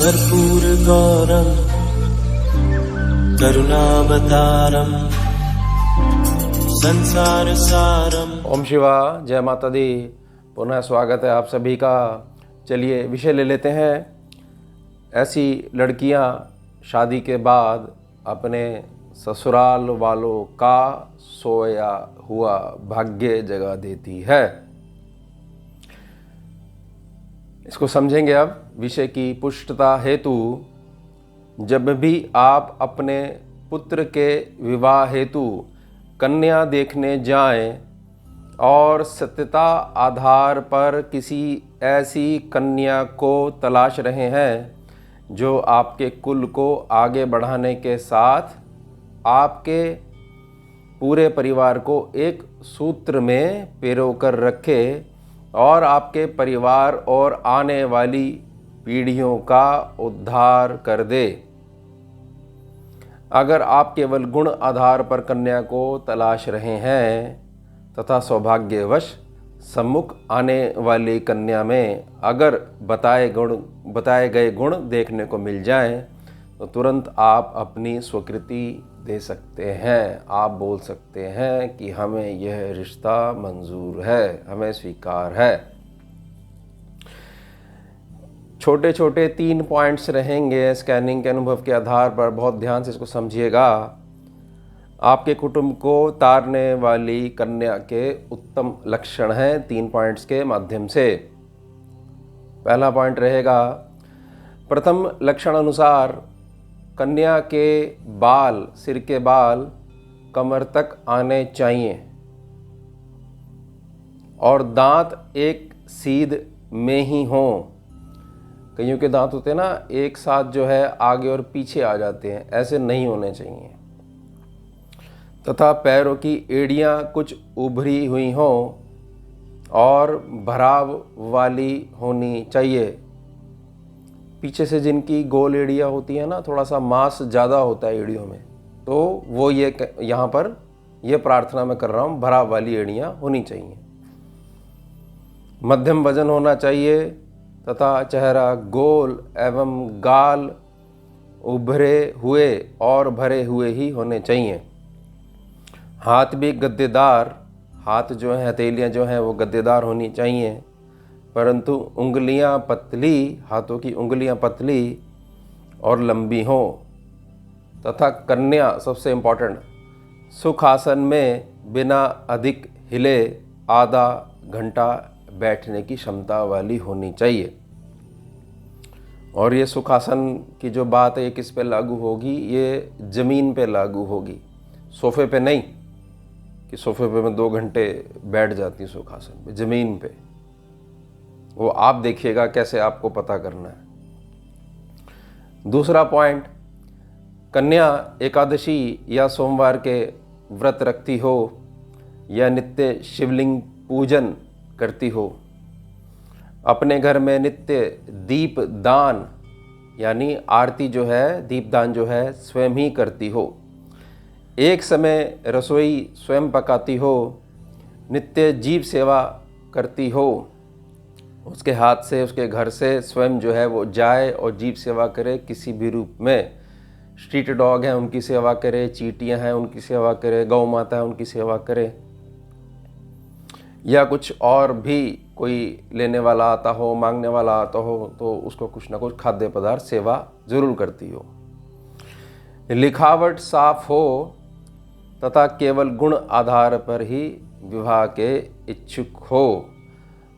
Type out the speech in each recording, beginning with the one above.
कर्पूरगौरं करुणावतारं संसारसारं। ओम शिवा, जय माता दी। पुनः स्वागत है आप सभी का। चलिए विषय ले लेते हैं। ऐसी लड़कियां शादी के बाद अपने ससुराल वालों का सोया हुआ भाग्य जगा देती है। इसको समझेंगे अब। विषय की पुष्टता हेतु, जब भी आप अपने पुत्र के विवाह हेतु कन्या देखने जाएं और सत्यता आधार पर किसी ऐसी कन्या को तलाश रहे हैं जो आपके कुल को आगे बढ़ाने के साथ आपके पूरे परिवार को एक सूत्र में पिरोकर रखे और आपके परिवार और आने वाली पीढ़ियों का उद्धार कर दे। अगर आप केवल गुण आधार पर कन्या को तलाश रहे हैं तथा सौभाग्यवश सम्मुख आने वाली कन्या में अगर बताए गए गुण देखने को मिल जाएं, तो तुरंत आप अपनी स्वीकृति दे सकते हैं। आप बोल सकते हैं कि हमें यह रिश्ता मंजूर है, हमें स्वीकार है। छोटे छोटे 3 पॉइंट्स रहेंगे स्कैनिंग के अनुभव के आधार पर। बहुत ध्यान से इसको समझिएगा। आपके कुटुंब को तारने वाली कन्या के उत्तम लक्षण हैं 3 पॉइंट्स के माध्यम से। पहला पॉइंट रहेगा, प्रथम लक्षण अनुसार कन्या के बाल, सिर के बाल कमर तक आने चाहिए और दांत एक सीध में ही हों। कईयों के दांत होते हैं ना, एक साथ जो है आगे और पीछे आ जाते हैं, ऐसे नहीं होने चाहिए। तथा पैरों की एड़ियां कुछ उभरी हुई हों और भराव वाली होनी चाहिए। पीछे से जिनकी गोल एड़ियां होती है ना, थोड़ा सा मांस ज़्यादा होता है एड़ियों में, तो वो ये यहाँ पर ये प्रार्थना मैं कर रहा हूँ, भराव वाली एड़ियां होनी चाहिए। मध्यम वजन होना चाहिए तथा चेहरा गोल एवं गाल उभरे हुए और भरे हुए ही होने चाहिए। हाथ भी गद्देदार, हाथ जो है, हथेलियाँ जो हैं वो गद्देदार होनी चाहिए, परंतु उंगलियां पतली, हाथों की उंगलियां पतली और लंबी हों। तथा कन्या, सबसे इम्पोर्टेंट, सुखासन में बिना अधिक हिले आधा घंटा बैठने की क्षमता वाली होनी चाहिए। और ये सुखासन की जो बात है ये किस पे लागू होगी? ये ज़मीन पे लागू होगी, सोफ़े पे नहीं कि सोफ़े पे मैं 2 घंटे बैठ जाती हूँ सुखासन पे। ज़मीन पे वो आप देखिएगा कैसे आपको पता करना है। दूसरा पॉइंट, कन्या एकादशी या सोमवार के व्रत रखती हो या नित्य शिवलिंग पूजन करती हो, अपने घर में नित्य दीप दान यानी आरती जो है, दीपदान जो है स्वयं ही करती हो, एक समय रसोई स्वयं पकाती हो, नित्य जीव सेवा करती हो, उसके हाथ से, उसके घर से स्वयं जो है वो जाए और जीव सेवा करे किसी भी रूप में। स्ट्रीट डॉग हैं उनकी सेवा करे, चींटियां हैं उनकी सेवा करे, गौ माता है उनकी सेवा करे, या कुछ और भी कोई लेने वाला आता हो, मांगने वाला आता हो, तो उसको कुछ ना कुछ खाद्य पदार्थ सेवा जरूर करती हो। लिखावट साफ हो तथा केवल गुण आधार पर ही विवाह के इच्छुक हो।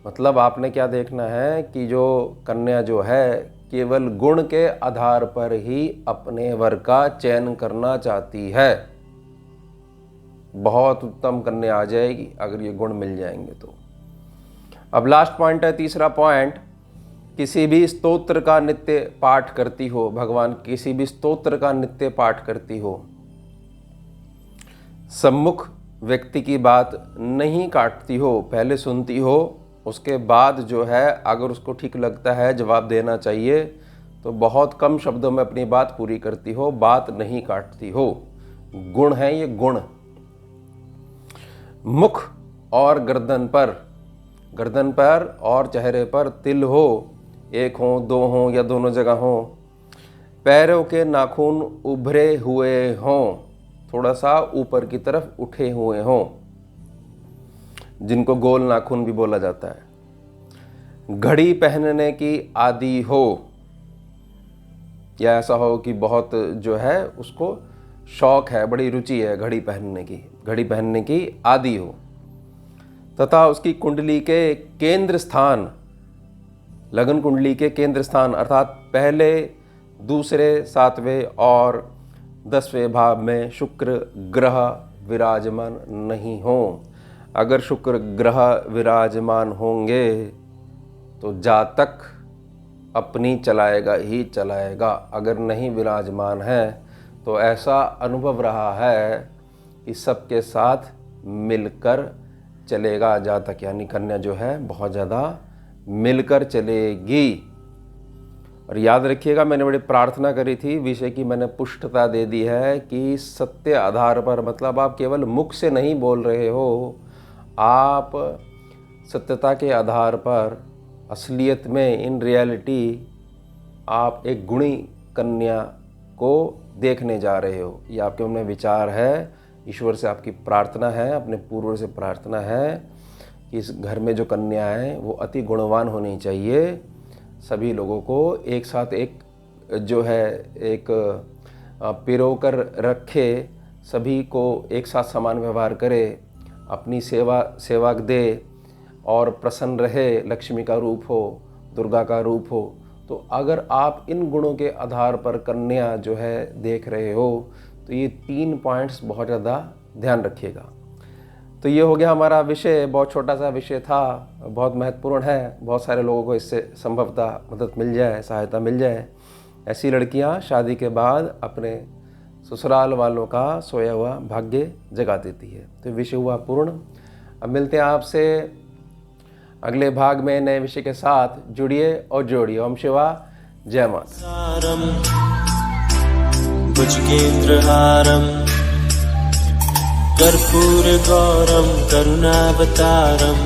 मतलब आपने क्या देखना है कि जो कन्या जो है केवल गुण के आधार पर ही अपने वर का चयन करना चाहती है। बहुत उत्तम कन्या आ जाएगी अगर ये गुण मिल जाएंगे तो। अब लास्ट पॉइंट है, तीसरा पॉइंट, किसी भी स्तोत्र का नित्य पाठ करती हो, भगवान किसी भी स्तोत्र का नित्य पाठ करती हो, सम्मुख व्यक्ति की बात नहीं काटती हो, पहले सुनती हो, उसके बाद जो है अगर उसको ठीक लगता है जवाब देना चाहिए तो बहुत कम शब्दों में अपनी बात पूरी करती हो, बात नहीं काटती हो। गुण है ये, गुण। मुख और गर्दन पर और चेहरे पर तिल हो, 1 हो, 2 हो या दोनों जगह हो, पैरों के नाखून उभरे हुए हों, थोड़ा सा ऊपर की तरफ उठे हुए हों, जिनको गोल नाखून भी बोला जाता है। घड़ी पहनने की आदी हो, या ऐसा हो कि बहुत जो है उसको शौक है, बड़ी रुचि है घड़ी पहनने की आदी हो। तथा उसकी कुंडली के केंद्र स्थान, लगन कुंडली के केंद्र स्थान अर्थात पहले, दूसरे, 7वें और 10वें भाव में शुक्र ग्रह विराजमान नहीं हो। अगर शुक्र ग्रह विराजमान होंगे तो जातक अपनी चलाएगा ही चलाएगा। अगर नहीं विराजमान है तो ऐसा अनुभव रहा है कि सबके साथ मिलकर चलेगा। जातक यानी कन्या जो है बहुत ज़्यादा मिलकर चलेगी। और याद रखिएगा, मैंने बड़ी प्रार्थना करी थी, विषय की मैंने पुष्टता दे दी है कि सत्य आधार पर, मतलब आप केवल मुख से नहीं बोल रहे हो, आप सत्यता के आधार पर असलियत में इन रियलिटी आप एक गुणी कन्या को देखने जा रहे हो। ये आपके मन में विचार है, ईश्वर से आपकी प्रार्थना है, अपने पूर्व से प्रार्थना है कि इस घर में जो कन्या है वो अति गुणवान होनी चाहिए। सभी लोगों को एक साथ एक जो है एक पिरो कर रखे, सभी को एक साथ समान व्यवहार करे, अपनी सेवा दे और प्रसन्न रहे, लक्ष्मी का रूप हो, दुर्गा का रूप हो। तो अगर आप इन गुणों के आधार पर कन्या जो है देख रहे हो तो ये 3 पॉइंट्स बहुत ज़्यादा ध्यान रखिएगा। तो ये हो गया हमारा विषय, बहुत छोटा सा विषय था, बहुत महत्वपूर्ण है। बहुत सारे लोगों को इससे संभवतः मदद मिल जाए, सहायता मिल जाए। ऐसी लड़कियां शादी के बाद अपने ससुराल वालों का सोया हुआ भाग्य जगा देती है। तो विषय हुआ पूर्ण। अब मिलते हैं आपसे अगले भाग में नए विषय के साथ। जुड़िए और जोड़िए। ओम शिवा, जय माता। सारम भुजगेन्द्रहारम कर्पूर गौरम करुणावतारम